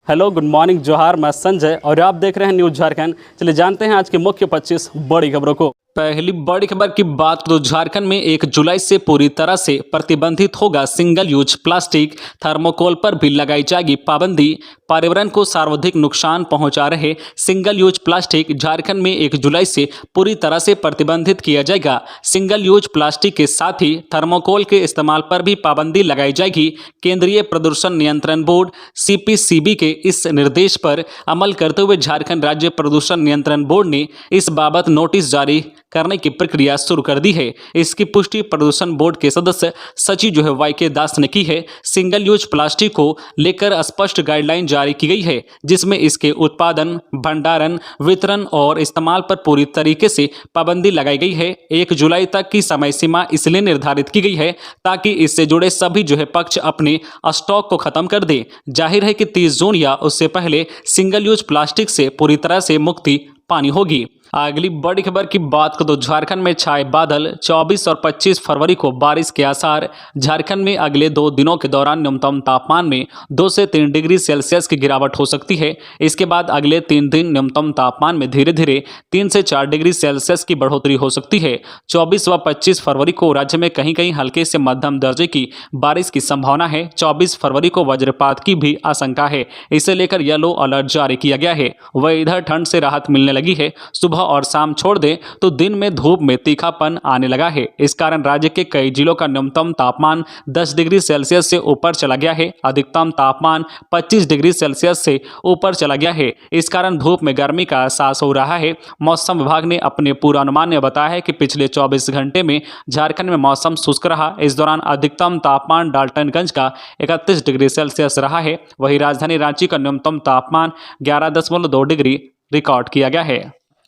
Hello, good morning, जोहार। मैं संजय और आप देख रहे हैं न्यूज़ झारखंड। चलिए जानते हैं आज की मुख्य 25 बड़ी खबरों को। पहली बड़ी खबर की बात तो झारखंड में 1 जुलाई से पूरी तरह से प्रतिबंधित होगा सिंगल यूज प्लास्टिक। थर्मोकोल पर भी लगाई जाएगी पाबंदी। पर्यावरण को सर्वाधिक नुकसान पहुंचा रहे सिंगल यूज प्लास्टिक झारखंड में 1 जुलाई से पूरी तरह से प्रतिबंधित किया जाएगा। सिंगल यूज प्लास्टिक के साथ ही थर्मोकोल के इस्तेमाल पर भी पाबंदी लगाई जाएगी। केंद्रीय प्रदूषण नियंत्रण बोर्ड CPCB के इस निर्देश पर अमल करते हुए झारखंड राज्य प्रदूषण नियंत्रण बोर्ड ने इस बाबत नोटिस जारी करने की प्रक्रिया शुरू कर दी है। इसकी पुष्टि प्रदूषण बोर्ड के सदस्य सचिव YK दास ने की है। सिंगल यूज प्लास्टिक को लेकर स्पष्ट गाइडलाइन जारी की गई है, जिसमें इसके उत्पादन, भंडारण, वितरण और इस्तेमाल पर पूरी तरीके से पाबंदी लगाई गई है। 1 जुलाई तक की समय सीमा इसलिए निर्धारित की गई है ताकि इससे जुड़े सभी पक्ष अपने स्टॉक को खत्म कर दें। जाहिर है कि 30 जून या उससे पहले सिंगल यूज प्लास्टिक से पूरी तरह से मुक्ति पानी होगी। अगली बड़ी खबर की बात करें तो झारखंड में छाए बादल, 24 और 25 फरवरी को बारिश के आसार। झारखंड में अगले 2 दिनों के दौरान न्यूनतम तापमान में 2 से 3 डिग्री सेल्सियस की गिरावट हो सकती है। इसके बाद अगले 3 दिन न्यूनतम तापमान में धीरे धीरे 3 से 4 डिग्री सेल्सियस की बढ़ोतरी हो सकती है। 24 व 25 फरवरी को राज्य में कहीं कहीं हल्के से मध्यम दर्जे की बारिश की संभावना है। 24 फरवरी को वज्रपात की भी आशंका है। इसे लेकर येलो अलर्ट जारी किया गया है। वह इधर ठंड से राहत मिलने लगी है। सुबह और शाम छोड़ दें तो दिन में धूप में तीखापन आने लगा है। इस कारण राज्य के कई जिलों का न्यूनतम तापमान 10 डिग्री सेल्सियस से ऊपर चला गया है। अधिकतम तापमान 25 डिग्री सेल्सियस से ऊपर चला गया है। इस कारण धूप में गर्मी का एहसास हो रहा है। मौसम विभाग ने अपने पूर्वानुमान में बताया है कि पिछले 24 घंटे में झारखंड में मौसम शुष्क रहा। इस दौरान अधिकतम तापमान डाल्टनगंज का 31 डिग्री सेल्सियस रहा है। वहीं राजधानी रांची का न्यूनतम तापमान 11.2 डिग्री रिकॉर्ड किया गया है।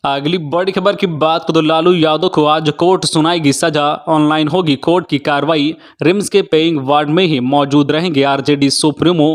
अगली बड़ी खबर की बात करें तो लालू यादव को आज कोर्ट सुनाएगी सजा। ऑनलाइन होगी कोर्ट की कार्रवाई। रिम्स के पेइंग वार्ड में ही मौजूद रहेंगे RJD सुप्रीमो।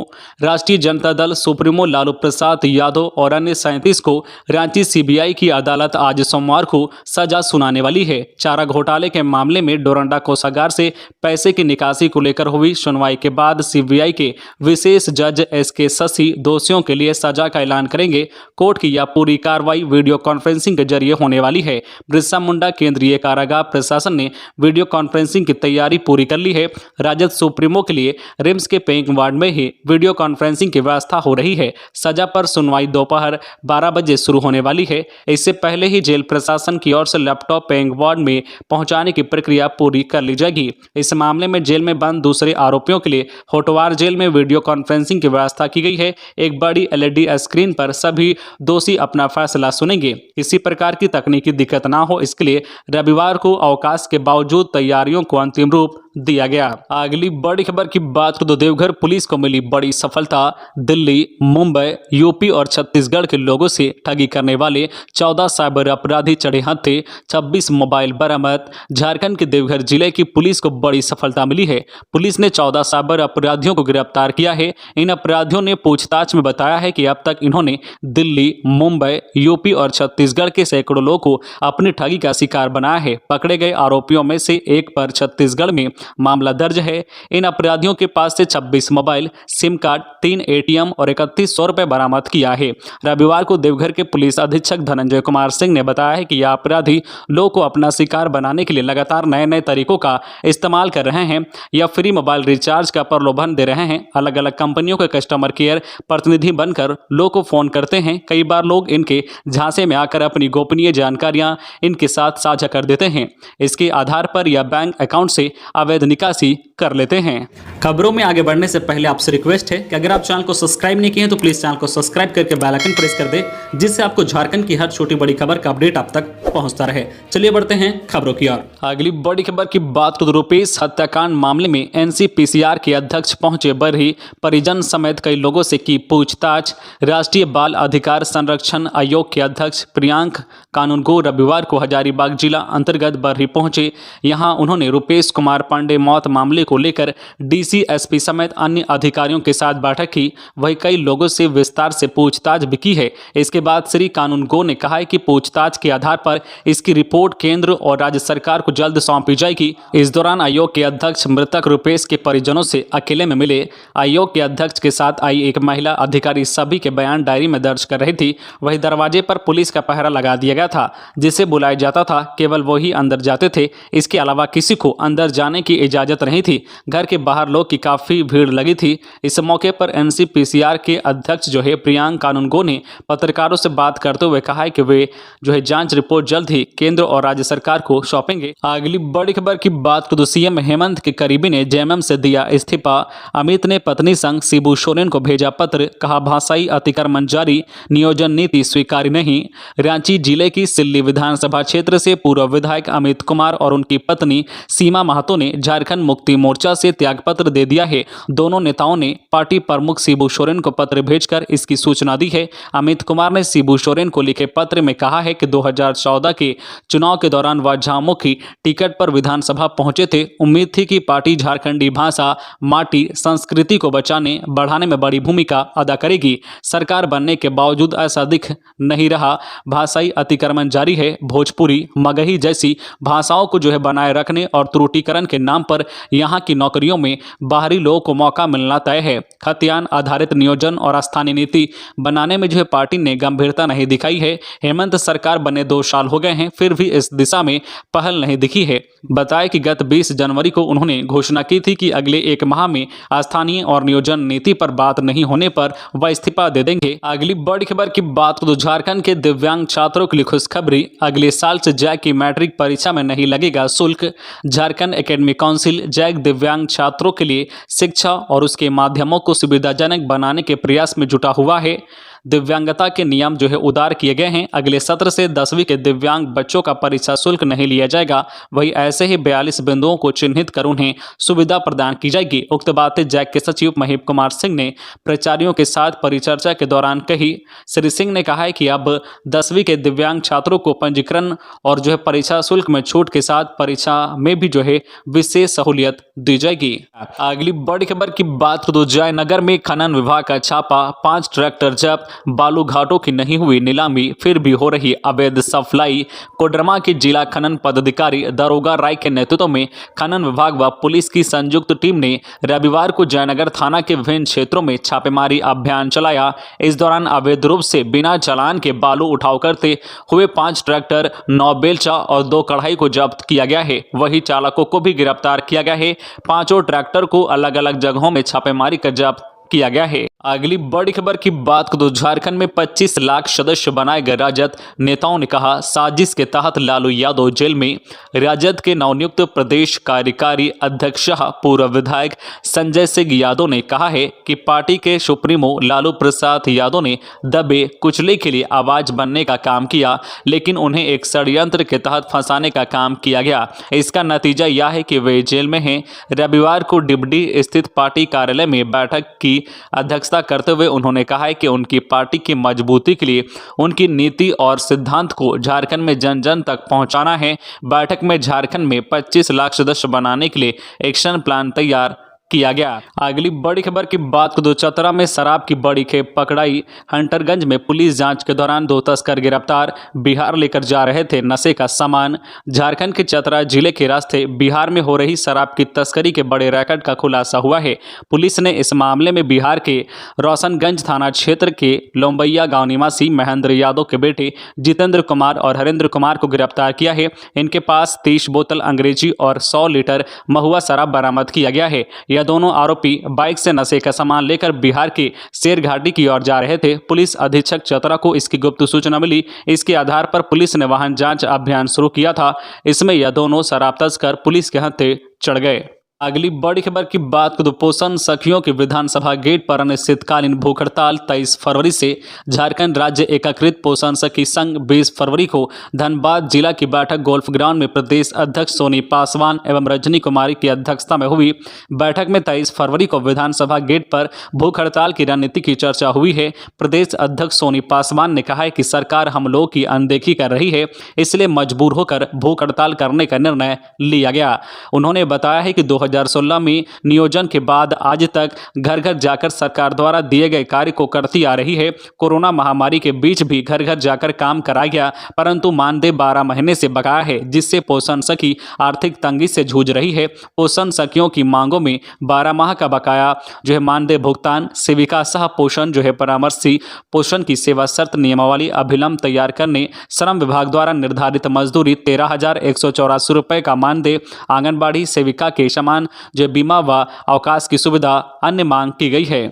राष्ट्रीय जनता दल सुप्रीमो लालू प्रसाद यादव और अन्य 37 को रांची CBI की अदालत आज सोमवार को सजा सुनाने वाली है। चारा घोटाले के मामले में डोरंडा कोषागार से पैसे की निकासी को लेकर हुई सुनवाई के बाद CBI के विशेष जज SK शशि दोषियों के लिए सजा का ऐलान करेंगे। कोर्ट की यह पूरी कार्रवाई वीडियो कॉन्फ्रेंसिंग के जरिए होने वाली है। बिरसा मुंडा केंद्रीय कारागार प्रशासन ने वीडियो कॉन्फ्रेंसिंग की तैयारी पूरी कर ली है। राजद सुप्रीमो के लिए रिम्स के पेइंग वार्ड में ही वीडियो कॉन्फ्रेंसिंग की व्यवस्था हो रही है। सजा पर सुनवाई दोपहर 12 बजे शुरू होने वाली है। इससे पहले ही जेल प्रशासन की ओर से लैपटॉप पेइंग वार्ड में पहुंचाने की प्रक्रिया पूरी कर ली जाएगी। इस मामले में जेल में बंद दूसरे आरोपियों के लिए होटवार जेल में वीडियो कॉन्फ्रेंसिंग की व्यवस्था की गई है। एक बड़ी LED स्क्रीन पर सभी दोषी अपना फैसला सुनेंगे। किसी प्रकार की तकनीकी दिक्कत ना हो, इसके लिए रविवार को अवकाश के बावजूद तैयारियों को अंतिम रूप दिया गया। अगली बड़ी खबर की बात करें तो देवघर पुलिस को मिली बड़ी सफलता। दिल्ली, मुंबई, UP और छत्तीसगढ़ के लोगों से ठगी करने वाले 14 साइबर अपराधी चढ़े हत्थे, 26 मोबाइल बरामद। झारखंड के देवघर जिले की पुलिस को बड़ी सफलता मिली है। पुलिस ने 14 साइबर अपराधियों को गिरफ्तार किया है। इन अपराधियों ने पूछताछ में बताया है कि अब तक इन्होंने दिल्ली, मुंबई, UP और छत्तीसगढ़ के सैकड़ों लोगों को अपनी ठगी का शिकार बनाया है। पकड़े गए आरोपियों में से एक पर छत्तीसगढ़ में मामला दर्ज है। इन अपराधियों के पास से 26 मोबाइल, सिम कार्ड, 3 ATM और 3100 रुपये बरामद किया है। रविवार को देवघर के पुलिस अधीक्षक धनंजय कुमार सिंह ने बताया है कि यह अपराधी लोगों को अपना शिकार बनाने के लिए लगातार नए नए तरीकों का इस्तेमाल कर रहे हैं। यह फ्री मोबाइल रिचार्ज का प्रलोभन दे रहे हैं। अलग अलग कंपनियों के कस्टमर केयर प्रतिनिधि बनकर लोगों को फोन करते हैं। कई बार लोग इनके झांसे में आकर अपनी गोपनीय जानकारियां इनके साथ साझा कर देते हैं। इसके आधार पर यह बैंक अकाउंट से अवैध निकासी कर लेते हैं। खबरों में आगे बढ़ने से पहले आपसे रिक्वेस्ट है कि अगर आप चैनल को सब्सक्राइब नहीं किए हैं तो प्लीज चैनल को सब्सक्राइब करके बेल आइकन प्रेस कर दे, जिससे आपको झारखंड की हर छोटी बड़ी खबर का अपडेट आप तक पहुंचता रहे। चलिए बढ़ते हैं खबरों की ओर। अगली बड़ी खबर की बात करें तो रुपेश हत्याकांड मामले में NCPCR के अध्यक्ष पहुंचे बरही, परिजन समेत कई लोगों से की पूछताछ। राष्ट्रीय बाल अधिकार संरक्षण आयोग के अध्यक्ष प्रियांक कानूनगो रविवार को हजारीबाग जिला अंतर्गत बरही पहुंचे। यहां उन्होंने रुपेश कुमार पांडे पांडे मौत मामले को लेकर डीसी, एसपी समेत अन्य अधिकारियों के साथ बैठक की। वही कई लोगों से विस्तार से पूछताछ भी की है। इसके बाद श्री कानूनगो ने कहा है कि पूछताछ के आधार पर इसकी रिपोर्ट केंद्र और राज्य सरकार को जल्द सौंपी जाएगी। इस दौरान आयोग के अध्यक्ष मृतक रुपेश के परिजनों से अकेले में मिले। आयोग के अध्यक्ष के साथ आई एक महिला अधिकारी सभी के बयान डायरी में दर्ज कर रही थी। वही दरवाजे पर पुलिस का पहरा लगा दिया गया था, जिसे बुलाया जाता था केवल वो ही अंदर जाते थे। इसके अलावा किसी को अंदर जाने की इजाजत नहीं थी। घर के बाहर लोग की काफी भीड़ लगी थी। इस मौके पर एनसीपीसीआर के अध्यक्ष जो है प्रियांक कानूनगो ने पत्रकारों से बात करते हुए कहा है कि वे जो है जांच रिपोर्ट जल्द ही केंद्र और राज्य सरकार को सौंपेंगे। अगली बड़ी खबर की बात करें तो सीएम हेमंत के करीबी ने जेएमएम से दिया इस्तीफा। अमित ने पत्नी संग शिबू सोरेन को भेजा पत्र, कहा भाषाई अतिक्रमण जारी, नियोजन नीति स्वीकार्य नहीं। रांची जिले की सिल्ली विधानसभा क्षेत्र से पूर्व विधायक अमित कुमार और उनकी पत्नी सीमा महतो ने झारखंड मुक्ति मोर्चा से त्यागपत्र दे दिया है। दोनों नेताओं ने पार्टी प्रमुख शिबू सोरेन को पत्र भेजकर इसकी सूचना दी है। अमित कुमार ने शिबू सोरेन को लिखे पत्र में कहा है कि 2014 के चुनाव के दौरान वह झामुमो टिकट पर विधानसभा पहुंचे थे। उम्मीद थी कि पार्टी झारखंडी भाषा, माटी, संस्कृति को बचाने बढ़ाने में बड़ी भूमिका अदा करेगी। सरकार बनने के बावजूद ऐसा दिख नहीं रहा। भाषाई अतिक्रमण जारी है। भोजपुरी, मगही जैसी भाषाओं को जो है बनाए रखने और त्रुटिकरण के नाम पर यहाँ की नौकरियों में बाहरी लोगों को मौका मिलना तय है। खतियान आधारित नियोजन और स्थानीय नीति बनाने में जो है पार्टी ने गंभीरता नहीं दिखाई है। हेमंत सरकार बने 2 साल हो गए हैं, फिर भी इस दिशा में पहल नहीं दिखी है। बताया कि गत 20 जनवरी को उन्होंने घोषणा की थी कि अगले 1 माह में स्थानीय और नियोजन नीति पर बात नहीं होने पर वह इस्तीफा दे देंगे। अगली बड़ी खबर की बात तो झारखंड के दिव्यांग छात्रों के लिए खुशखबरी। अगले साल से जैक की मैट्रिक परीक्षा में नहीं लगेगा शुल्क। झारखंड एकेडमिक काउंसिल जैक दिव्यांग छात्रों के लिए शिक्षा और उसके माध्यमों को सुविधाजनक बनाने के प्रयास में जुटा हुआ है। दिव्यांगता के नियम जो है उदार किए गए हैं। अगले सत्र से 10वीं के दिव्यांग बच्चों का परीक्षा शुल्क नहीं लिया जाएगा। वही ऐसे ही 42 बिंदुओं को चिन्हित कर उन्हें सुविधा प्रदान की जाएगी। उक्त बातें जैक के सचिव महीप कुमार सिंह ने प्राचार्यों के साथ परिचर्चा के दौरान कही। श्री सिंह ने कहा है कि अब 10वीं के दिव्यांग छात्रों को पंजीकरण और जो है परीक्षा शुल्क में छूट के साथ परीक्षा में भी जो है विशेष सहूलियत दी जाएगी। अगली बड़ी खबर की बात तो जयनगर में खनन विभाग का छापा, 5 ट्रैक्टर जब्त, बालू घाटों की नहीं हुई नीलामी, फिर भी हो रही अवैध सप्लाई। कोडरमा के जिला खनन पदाधिकारी दरोगा राय के नेतृत्व में खनन विभाग व पुलिस की संयुक्त टीम ने रविवार को जयनगर थाना के विभिन्न क्षेत्रों में छापेमारी अभियान चलाया। इस दौरान अवैध रूप से बिना चालान के बालू उठाव करते हुए 5 ट्रैक्टर, 9 बेलचा और 2 कढ़ाई को जब्त किया गया है। वही चालकों को भी गिरफ्तार किया गया है। 5 ट्रैक्टर को अलग अलग जगहों में छापेमारी कर जब्त किया गया है। अगली बड़ी खबर की बात करें तो झारखंड में 25 लाख सदस्य बनाए गए राजद नेताओं ने कहा, साजिश के तहत लालू यादव जेल में। राजद के नवनियुक्त प्रदेश कार्यकारी अध्यक्ष पूर्व विधायक संजय सिंह यादव ने कहा है कि पार्टी के सुप्रीमो लालू प्रसाद यादव ने दबे कुचले के लिए आवाज बनने का काम किया, लेकिन उन्हें एक षड्यंत्र के तहत फंसाने का काम किया गया। इसका नतीजा यह है कि वे जेल में हैं। रविवार को डिबडी स्थित पार्टी कार्यालय में बैठक की अध्यक्षता करते हुए उन्होंने कहा है कि उनकी पार्टी की मजबूती के लिए उनकी नीति और सिद्धांत को झारखंड में जन जन तक पहुंचाना है। बैठक में झारखंड में 25 लाख सदस्य बनाने के लिए एक्शन प्लान तैयार किया गया। अगली बड़ी खबर की बात करें तो चतरा में शराब की बड़ी खेप पकड़ाई। हंटरगंज में पुलिस जांच के दौरान 2 तस्कर गिरफ्तार। बिहार लेकर जा रहे थे नशे का सामान। झारखंड के चतरा जिले के रास्ते बिहार में हो रही शराब की तस्करी के बड़े रैकेट का खुलासा हुआ है। पुलिस ने इस मामले में बिहार के रोशनगंज थाना क्षेत्र के लोम्बैया गांव निवासी महेंद्र यादव के बेटे जितेंद्र कुमार और हरेंद्र कुमार को गिरफ्तार किया है। इनके पास 30 बोतल अंग्रेजी और 100 लीटर महुआ शराब बरामद किया गया है। यह दोनों आरोपी बाइक से नशे का सामान लेकर बिहार के शेरघाटी की ओर जा रहे थे। पुलिस अधीक्षक चतरा को इसकी गुप्त सूचना मिली। इसके आधार पर पुलिस ने वाहन जांच अभियान शुरू किया था। इसमें यह दोनों शराब तस्कर पुलिस के हत्थे चढ़ गए। अगली बड़ी खबर की बात करें तो पोषण सखियों की विधानसभा गेट पर अनिश्चितकालीन भूख हड़ताल 23 फरवरी से। झारखंड राज्य एकीकृत पोषण सखी संघ 20 फरवरी को धनबाद जिला की बैठक गोल्फ ग्राउंड में प्रदेश अध्यक्ष सोनी पासवान एवं रजनी कुमारी की अध्यक्षता में हुई। बैठक में 23 फरवरी को विधानसभा गेट पर भूख हड़ताल की रणनीति की चर्चा हुई है। प्रदेश अध्यक्ष सोनी पासवान ने कहा है कि सरकार हम लोगों की अनदेखी कर रही है, इसलिए मजबूर होकर भूख हड़ताल करने का निर्णय लिया गया। उन्होंने बताया है कि 2016 में नियोजन के बाद आज तक घर घर जाकर सरकार द्वारा दिए गए कार्य को करती आ रही है। कोरोना महामारी के बीच भी घर घर जाकर काम कराया गया, परंतु मानदेय 12 महीने से बकाया है, जिससे पोषण सखी आर्थिक तंगी से जूझ रही है। पोषण सखियों की मांगों में 12 माह का बकाया जो है मानदेय भुगतान, सेविका सह पोषण जो है परामर्शी पोषण की सेवा शर्त नियमावली अभिलंब तैयार करने, श्रम विभाग द्वारा निर्धारित मजदूरी 13,184 रुपये का मानदेय, आंगनबाड़ी सेविका के समान जो बीमा व अवकाश की सुविधा अन्य मांग की गई है।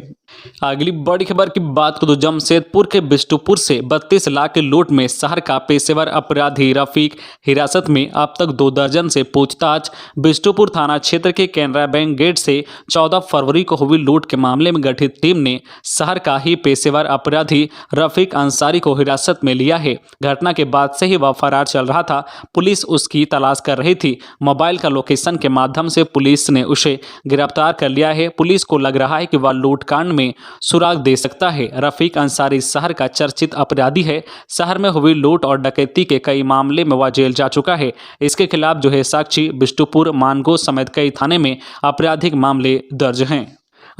अगली बड़ी खबर की बात करें तो जमशेदपुर के बिष्टुपुर से 32 लाख के लूट में शहर का पेशेवर अपराधी रफीक हिरासत में। अब तक 2 दर्जन से पूछताछ। बिष्टुपुर थाना क्षेत्र के कैनरा बैंक गेट से 14 फरवरी को हुई लूट के मामले में गठित टीम ने शहर का ही पेशेवर अपराधी रफीक अंसारी को हिरासत में लिया है। घटना के बाद से ही वह फरार चल रहा था। पुलिस उसकी तलाश कर रही थी। मोबाइल का लोकेशन के माध्यम से पुलिस ने उसे गिरफ्तार कर लिया है। पुलिस को लग रहा है कि वह लूटकांड में सुराग दे सकता है। रफीक अंसारी शहर का चर्चित अपराधी है। शहर में हुई लूट और डकैती के कई मामले में वह जेल जा चुका है। इसके खिलाफ जो है साक्षी, बिष्टुपुर, मानगो समेत कई थाने में आपराधिक मामले दर्ज हैं।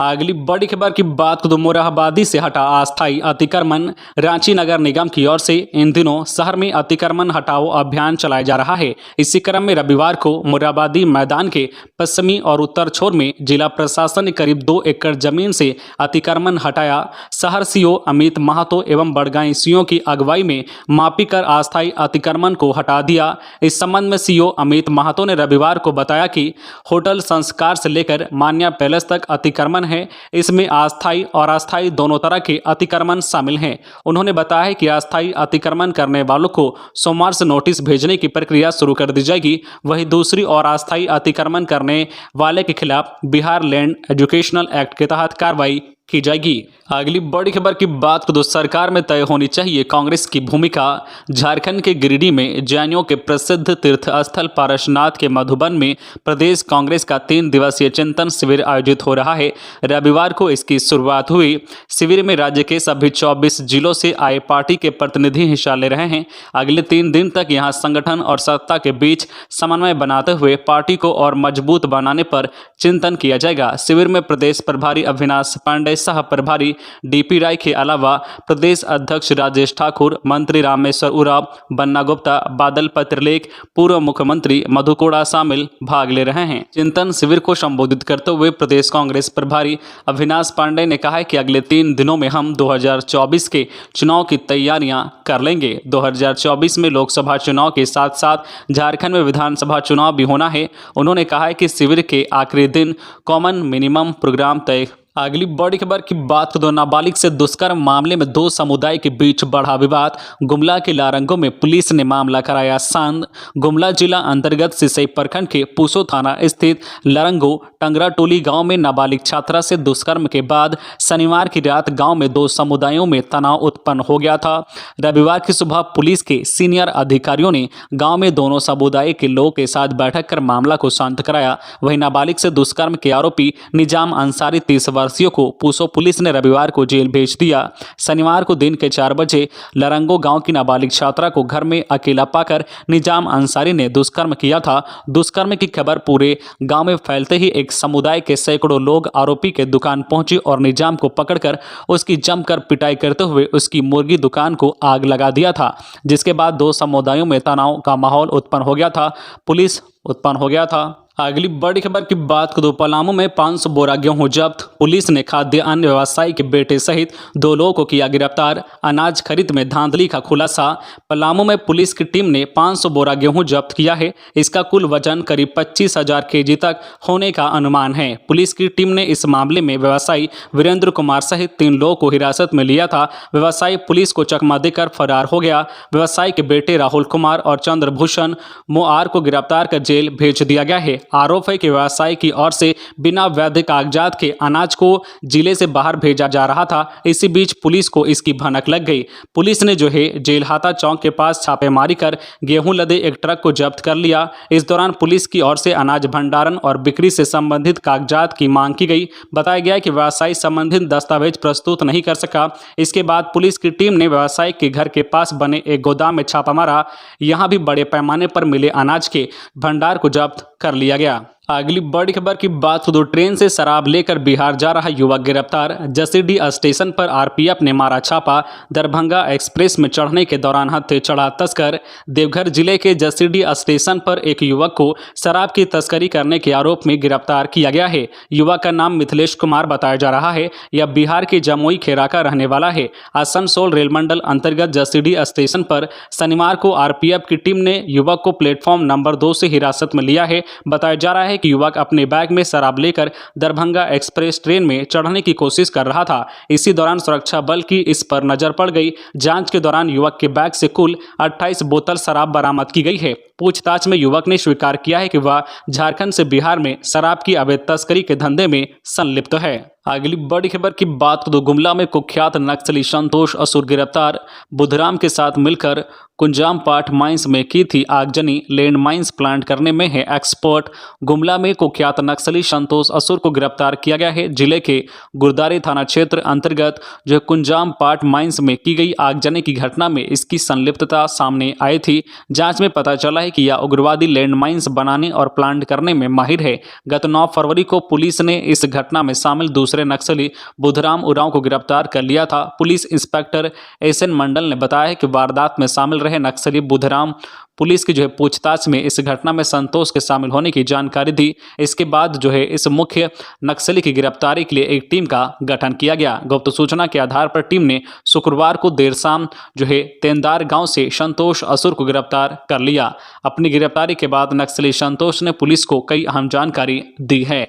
अगली बड़ी खबर की बात करें तो मोरहाबादी से हटा अस्थायी अतिक्रमण। रांची नगर निगम की ओर से इन दिनों शहर में अतिक्रमण हटाओ अभियान चलाया जा रहा है। इसी क्रम में रविवार को मोरहाबादी मैदान के पश्चिमी और उत्तर छोर में जिला प्रशासन ने करीब 2 एकड़ जमीन से अतिक्रमण हटाया। शहर सीओ अमित महतो एवं बड़गाई सीओ की अगुवाई में मापी कर अस्थायी अतिक्रमण को हटा दिया। इस संबंध में सीओ अमित महतो ने रविवार को बताया कि होटल संस्कार से लेकर मान्या पैलेस तक अतिक्रमण है। इसमें अस्थायी और अस्थायी दोनों तरह के अतिक्रमण शामिल हैं। उन्होंने बताया कि अस्थायी अतिक्रमण करने वालों को सोमवार से नोटिस भेजने की प्रक्रिया शुरू कर दी जाएगी। वहीं दूसरी ओर अस्थायी अतिक्रमण करने वाले के खिलाफ बिहार लैंड एजुकेशनल एक्ट के तहत कार्रवाई की जाएगी। अगली बड़ी खबर की बात करें तो सरकार में तय होनी चाहिए कांग्रेस की भूमिका। झारखंड के गिरिडीह में जैनियों के प्रसिद्ध तीर्थ स्थल पारसनाथ के मधुबन में प्रदेश कांग्रेस का 3 दिवसीय चिंतन शिविर आयोजित हो रहा है। रविवार को इसकी शुरुआत हुई। शिविर में राज्य के सभी 24 जिलों से आए पार्टी के प्रतिनिधि हिस्सा ले रहे हैं। अगले 3 दिन तक यहां संगठन और सत्ता के बीच समन्वय बनाते हुए पार्टी को और मजबूत बनाने पर चिंतन किया जाएगा। शिविर में प्रदेश प्रभारी अविनाश पांडे, सह प्रभारी डीपी राय के अलावा प्रदेश अध्यक्ष राजेश ठाकुर, मंत्री रामेश्वर उराव, बन्ना गुप्ता, बादल पत्रलेख, पूर्व मुख्यमंत्री मधु कोड़ा शामिल भाग ले रहे हैं। चिंतन शिविर को संबोधित करते हुए प्रदेश कांग्रेस प्रभारी अविनाश पांडे ने कहा है कि अगले 3 दिनों में हम 2024 के चुनाव की तैयारियां कर लेंगे। 2024 में लोकसभा चुनाव के साथ साथ झारखंड में विधानसभा चुनाव भी होना है। उन्होंने कहा है कि शिविर के आखिरी दिन कॉमन मिनिमम प्रोग्राम तय। अगली बड़ी खबर की बात करें तो नाबालिग से दुष्कर्म मामले में 2 समुदाय के बीच बढ़ा विवाद। गुमला के लारंगो में पुलिस ने मामला कराया शांत। गुमला जिला अंतर्गत सिसई प्रखंड के पूसो थाना स्थित लारंगो टंगरा टोली गांव में नाबालिग छात्रा से दुष्कर्म के बाद शनिवार की रात गांव में 2 समुदायों में तनाव उत्पन्न हो गया था। रविवार की सुबह पुलिस के सीनियर अधिकारियों ने गाँव में दोनों समुदाय के लोगों के साथ बैठक कर मामला को शांत कराया। वहीं नाबालिग से दुष्कर्म के आरोपी निजाम अंसारी 30 वर्षीय को पूसो पुलिस ने रविवार को जेल भेज दिया। शनिवार को दिन के 4 बजे लरंगो गांव की नाबालिग छात्रा को घर में अकेला पाकर निजाम अंसारी ने दुष्कर्म किया था। दुष्कर्म की खबर पूरे गांव में फैलते ही एक समुदाय के सैकड़ों लोग आरोपी के दुकान पहुंचे और निजाम को पकड़कर उसकी जमकर पिटाई करते हुए उसकी मुर्गी दुकान को आग लगा दिया था, जिसके बाद 2 समुदायों में तनाव का माहौल उत्पन्न हो गया था। पुलिस उत्पन्न हो गया था। अगली बड़ी खबर की बात करें, पलामू में 500 बोरा गेहूं जब्त। पुलिस ने खाद्य अन्य व्यवसायी के बेटे सहित 2 लोगों को किया गिरफ्तार। अनाज खरीद में धांधली का खुलासा। पलामू में पुलिस की टीम ने 500 बोरा गेहूं जब्त किया है। इसका कुल वजन करीब 25,000 केजी तक होने का अनुमान है। पुलिस की टीम ने इस मामले में व्यवसायी वीरेंद्र कुमार सहित 3 लोगों को हिरासत में लिया था। व्यवसायी पुलिस को चकमा देकर फरार हो गया। व्यवसायी के बेटे राहुल कुमार और चंद्रभूषण मोआर को गिरफ्तार कर जेल भेज दिया गया है। आरोप है कि व्यवसायी की ओर से बिना वैध कागजात के अनाज को जिले से बाहर भेजा जा रहा था। इसी बीच पुलिस को इसकी भनक लग गई। पुलिस ने जो है जेलहाता चौक के पास छापेमारी कर गेहूं लदे एक ट्रक को जब्त कर लिया। इस दौरान पुलिस की ओर से अनाज भंडारण और बिक्री से संबंधित कागजात की मांग की गई। बताया गया कि व्यवसायी संबंधित दस्तावेज प्रस्तुत नहीं कर सका। इसके बाद पुलिस की टीम ने व्यवसायी के घर के पास बने एक गोदाम में छापा मारा। यहां भी बड़े पैमाने पर मिले अनाज के भंडार को जब्त कर लिया गया। अगली बड़ी खबर की बात तो ट्रेन से शराब लेकर बिहार जा रहा युवक गिरफ्तार। जसीडीह स्टेशन पर आरपीएफ ने मारा छापा। दरभंगा एक्सप्रेस में चढ़ने के दौरान हत्थे चढ़ा तस्कर। देवघर जिले के जसीडीह स्टेशन पर एक युवक को शराब की तस्करी करने के आरोप में गिरफ्तार किया गया है। युवक का नाम मिथिलेश कुमार बताया जा रहा है। यह बिहार के जमुई खेरा का रहने वाला है। आसनसोल रेल मंडल अंतर्गत जसीडीह स्टेशन पर शनिवार को आरपीएफ की टीम ने युवक को प्लेटफॉर्म नंबर 2 से हिरासत में लिया है। बताया जा रहा है कि युवक अपने बैग में शराब लेकर दरभंगा एक्सप्रेस ट्रेन में चढ़ने की कोशिश कर रहा था। इसी दौरान सुरक्षा बल की इस पर नजर पड़ गई। जांच के दौरान युवक के बैग से कुल 28 बोतल शराब बरामद की गई है। पूछताछ में युवक ने स्वीकार किया है कि वह झारखंड से बिहार में शराब की अवैध तस्करी के धंधे में संलिप्त है। अगली बड़ी खबर की बात तो गुमला में कुख्यात नक्सली संतोष असुर गिरफ्तार। बुधराम के साथ मिलकर कुंजाम पाठ माइंस में की थी आगजनी। लैंड माइंस प्लांट करने में है एक्सपर्ट। गुमला में कुख्यात नक्सली संतोष असुर को गिरफ्तार किया गया है। जिले के गुरदारी थाना क्षेत्र अंतर्गत जो कुंजाम पाठ माइंस में की गई आगजनी की घटना में इसकी संलिप्तता सामने आई थी। जांच में पता चला है कि यह उग्रवादी लैंड माइंस बनाने और प्लांट करने में माहिर है। गत 9 फरवरी को पुलिस ने इस घटना में शामिल दूसरे नक्सली बुधराम उरांव को गिरफ्तार कर लिया था। पुलिस इंस्पेक्टर एसएन मंडल ने बताया है कि वारदात में शामिल रहे नक्सली बुधराम पुलिस की जो है पूछताछ में इस घटना में संतोष के शामिल होने की जानकारी दी। इसके बाद जो है इस मुख्य नक्सली की गिरफ्तारी के लिए एक टीम का गठन किया गया। गुप्त सूचना के आधार पर टीम ने शुक्रवार को देर शाम जो है तेंदार गांव से संतोष असुर को गिरफ्तार कर लिया। अपनी गिरफ्तारी के बाद नक्सली संतोष ने पुलिस को कई अहम जानकारी दी है।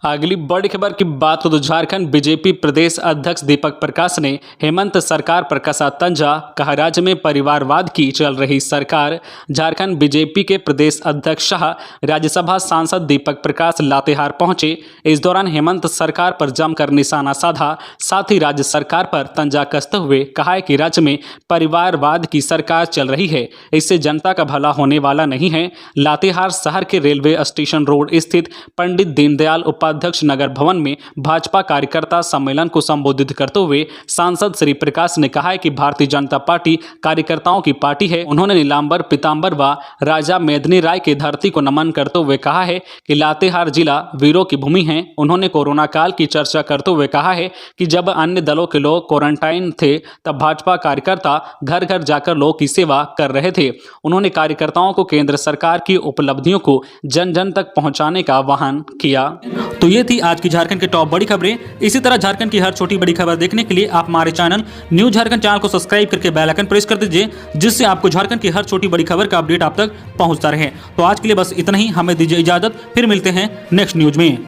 अगली बड़ी खबर की बात तो झारखंड बीजेपी प्रदेश अध्यक्ष दीपक प्रकाश ने हेमंत सरकार पर कसा तंजा। कहा राज्य में परिवारवाद की चल रही सरकार। झारखंड बीजेपी के प्रदेश अध्यक्ष शाह राज्यसभा सांसद दीपक प्रकाश लातेहार पहुंचे। इस दौरान हेमंत सरकार पर जमकर निशाना साधा। साथ ही राज्य सरकार पर तंजा कसते हुए कहा है कि राज्य में परिवारवाद की सरकार चल रही है, इससे जनता का भला होने वाला नहीं है। लातेहार शहर के रेलवे स्टेशन रोड स्थित पंडित दीनदयाल अध्यक्ष नगर भवन में भाजपा कार्यकर्ता सम्मेलन को संबोधित करते हुए सांसद श्री प्रकाश ने कहा है कि भारतीय जनता पार्टी कार्यकर्ताओं की पार्टी है। उन्होंने नीलांबर पीतांबर व राजा मेदिनी राय की धरती को नमन करते हुए कहा है कि लातेहार जिला वीरों की भूमि है। उन्होंने कोरोना काल की चर्चा करते हुए कहा है कि जब अन्य दलों के लोग क्वारंटाइन थे तब भाजपा कार्यकर्ता घर घर जाकर लोगों की सेवा कर रहे थे। उन्होंने कार्यकर्ताओं को केंद्र सरकार की उपलब्धियों को जन जन तक पहुंचाने का आह्वान किया। तो ये थी आज की झारखंड की टॉप बड़ी खबरें। इसी तरह झारखंड की हर छोटी बड़ी खबर देखने के लिए आप हमारे चैनल न्यूज झारखंड चैनल को सब्सक्राइब करके बेल आइकन प्रेस कर दीजिए, जिससे आपको झारखंड की हर छोटी बड़ी खबर का अपडेट आप तक पहुंचता रहे। तो आज के लिए बस इतना ही। हमें दीजिए इजाजत, फिर मिलते हैं नेक्स्ट न्यूज में।